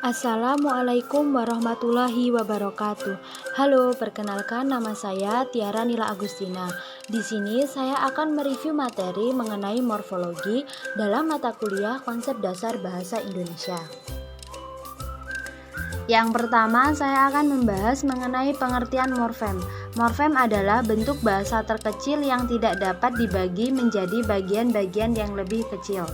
Assalamualaikum warahmatullahi wabarakatuh. Halo, perkenalkan nama saya Tiara Nila Agustina. Di sini saya akan mereview materi mengenai morfologi dalam mata kuliah Konsep Dasar Bahasa Indonesia. Yang pertama, saya akan membahas mengenai pengertian morfem. Morfem adalah bentuk bahasa terkecil yang tidak dapat dibagi menjadi bagian-bagian yang lebih kecil.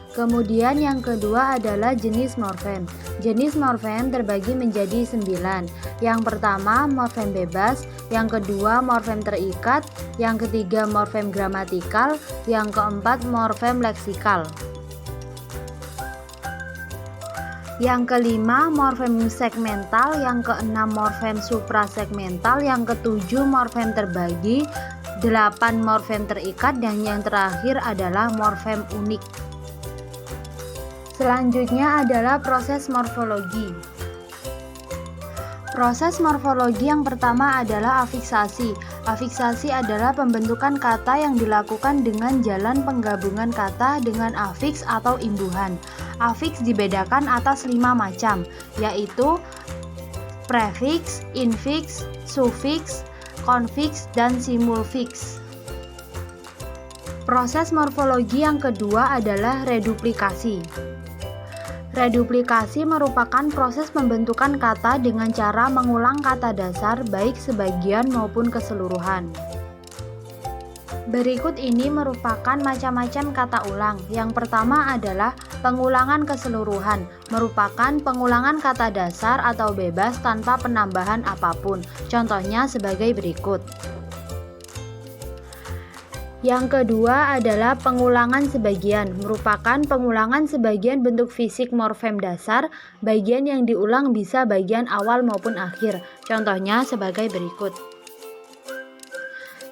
Kemudian yang kedua adalah jenis morfem. Jenis morfem terbagi menjadi 9. Yang pertama morfem bebas, yang kedua morfem terikat, yang ketiga morfem gramatikal, yang keempat morfem leksikal. Yang kelima morfem segmental, yang keenam morfem suprasegmental, yang ketujuh morfem terbagi, 8 morfem terikat, dan yang terakhir adalah morfem unik. Selanjutnya adalah proses morfologi. Proses morfologi yang pertama adalah afiksasi. Afiksasi adalah pembentukan kata yang dilakukan dengan jalan penggabungan kata dengan afiks atau imbuhan. Afiks dibedakan atas 5 macam, yaitu prefiks, infiks, sufiks, konfiks, dan simulfiks. Proses morfologi yang kedua adalah reduplikasi. Reduplikasi merupakan proses pembentukan kata dengan cara mengulang kata dasar baik sebagian maupun keseluruhan. Berikut ini merupakan macam-macam kata ulang. Yang pertama adalah pengulangan keseluruhan, merupakan pengulangan kata dasar atau bebas tanpa penambahan apapun. Contohnya sebagai berikut. Yang kedua adalah pengulangan sebagian, merupakan pengulangan sebagian bentuk fisik morfem dasar. Bagian yang diulang bisa bagian awal maupun akhir. Contohnya sebagai berikut.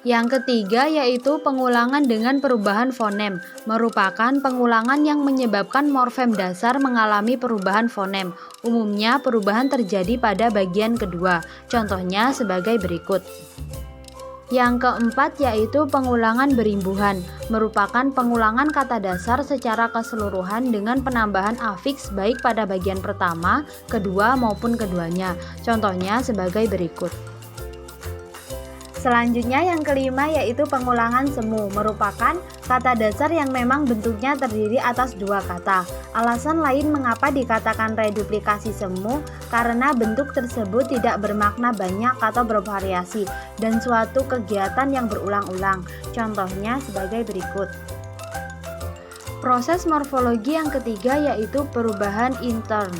Yang ketiga yaitu pengulangan dengan perubahan fonem, merupakan pengulangan yang menyebabkan morfem dasar mengalami perubahan fonem. Umumnya perubahan terjadi pada bagian kedua. Contohnya sebagai berikut. Yang keempat yaitu pengulangan berimbuhan, merupakan pengulangan kata dasar secara keseluruhan dengan penambahan afiks baik pada bagian pertama, kedua maupun keduanya. Contohnya sebagai berikut. Selanjutnya yang kelima yaitu pengulangan semu, merupakan kata dasar yang memang bentuknya terdiri atas 2 kata. Alasan lain mengapa dikatakan reduplikasi semu karena bentuk tersebut tidak bermakna banyak atau bervariasi dan suatu kegiatan yang berulang-ulang. Contohnya sebagai berikut. Proses morfologi yang ketiga yaitu perubahan intern.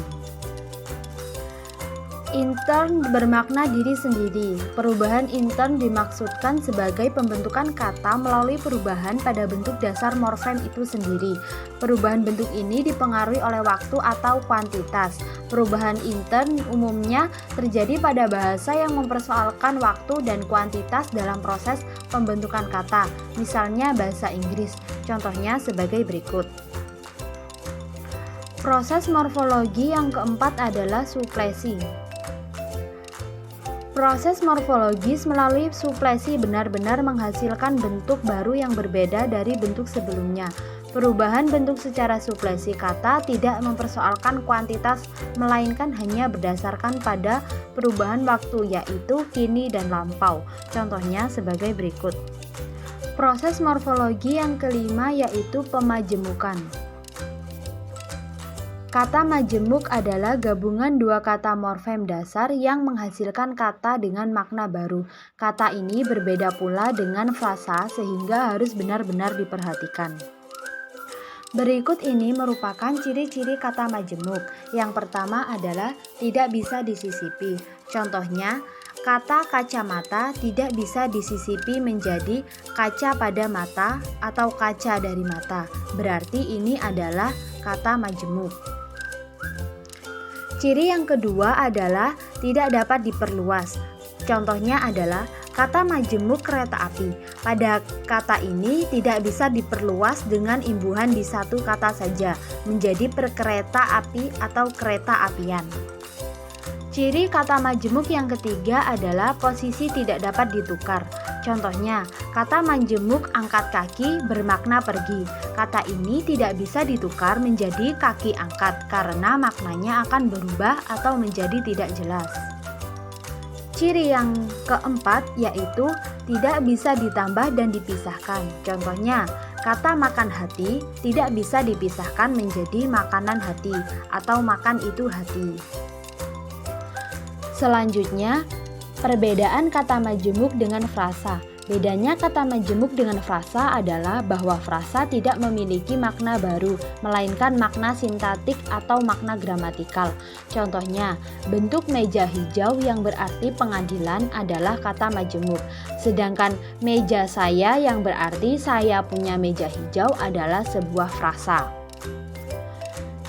Intern bermakna diri sendiri. Perubahan intern dimaksudkan sebagai pembentukan kata melalui perubahan pada bentuk dasar morfem itu sendiri. Perubahan bentuk ini dipengaruhi oleh waktu atau kuantitas. Perubahan intern umumnya terjadi pada bahasa yang mempersoalkan waktu dan kuantitas dalam proses pembentukan kata. Misalnya bahasa Inggris. Contohnya sebagai berikut. Proses morfologi yang keempat adalah suplesi. Proses morfologis melalui suplesi benar-benar menghasilkan bentuk baru yang berbeda dari bentuk sebelumnya. Perubahan bentuk secara suplesi kata tidak mempersoalkan kuantitas, melainkan hanya berdasarkan pada perubahan waktu, yaitu kini dan lampau. Contohnya sebagai berikut. Proses morfologi yang kelima yaitu pemajemukan. Kata majemuk adalah gabungan 2 kata morfem dasar yang menghasilkan kata dengan makna baru. Kata ini berbeda pula dengan frasa sehingga harus benar-benar diperhatikan. Berikut ini merupakan ciri-ciri kata majemuk. Yang pertama adalah tidak bisa disisipi. Contohnya, kata kacamata tidak bisa disisipi menjadi kaca pada mata atau kaca dari mata. Berarti ini adalah kata majemuk. Ciri yang kedua adalah tidak dapat diperluas. Contohnya adalah kata majemuk kereta api. Pada kata ini tidak bisa diperluas dengan imbuhan di satu kata saja menjadi perkereta api atau kereta apian. Ciri kata majemuk yang ketiga adalah posisi tidak dapat ditukar. Contohnya, kata majemuk angkat kaki bermakna pergi. Kata ini tidak bisa ditukar menjadi kaki angkat karena maknanya akan berubah atau menjadi tidak jelas. Ciri yang keempat yaitu tidak bisa ditambah dan dipisahkan. Contohnya, kata makan hati tidak bisa dipisahkan menjadi makanan hati atau makan itu hati. Selanjutnya, perbedaan kata majemuk dengan frasa. Bedanya kata majemuk dengan frasa adalah bahwa frasa tidak memiliki makna baru, melainkan makna sintaktik atau makna gramatikal. Contohnya, bentuk meja hijau yang berarti pengadilan adalah kata majemuk. Sedangkan meja saya yang berarti saya punya meja hijau adalah sebuah frasa.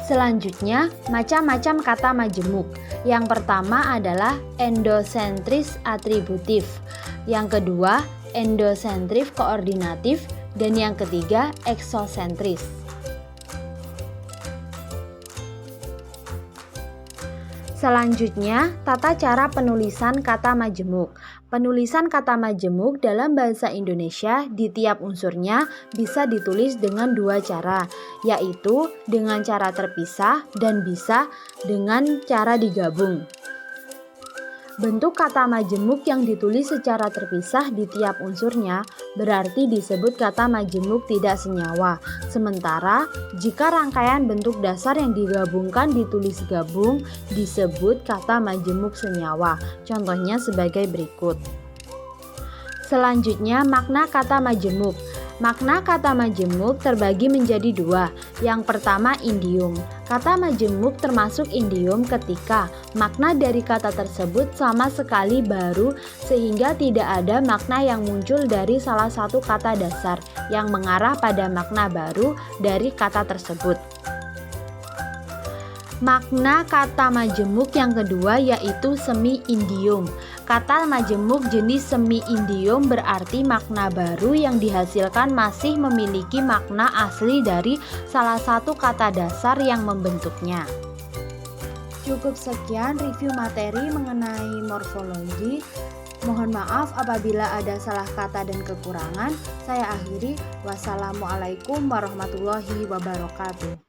Selanjutnya, macam-macam kata majemuk. Yang pertama adalah endosentris atributif. Yang kedua, endosentris koordinatif, dan yang ketiga eksosentris. Selanjutnya, tata cara penulisan kata majemuk. Penulisan kata majemuk dalam bahasa Indonesia di tiap unsurnya bisa ditulis dengan dua cara, yaitu dengan cara terpisah dan bisa dengan cara digabung. Bentuk kata majemuk yang ditulis secara terpisah di tiap unsurnya berarti disebut kata majemuk tidak senyawa. Sementara, jika rangkaian bentuk dasar yang digabungkan ditulis gabung disebut kata majemuk senyawa. Contohnya sebagai berikut. Selanjutnya, makna kata majemuk. Makna kata majemuk terbagi menjadi dua. Yang pertama, idiom. Kata majemuk termasuk idiom ketika makna dari kata tersebut sama sekali baru sehingga tidak ada makna yang muncul dari salah satu kata dasar yang mengarah pada makna baru dari kata tersebut. Makna kata majemuk yang kedua yaitu semi-idiom. Kata majemuk jenis semi-idiom berarti makna baru yang dihasilkan masih memiliki makna asli dari salah satu kata dasar yang membentuknya. Cukup sekian review materi mengenai morfologi. Mohon maaf apabila ada salah kata dan kekurangan. Saya akhiri. Wassalamualaikum warahmatullahi wabarakatuh.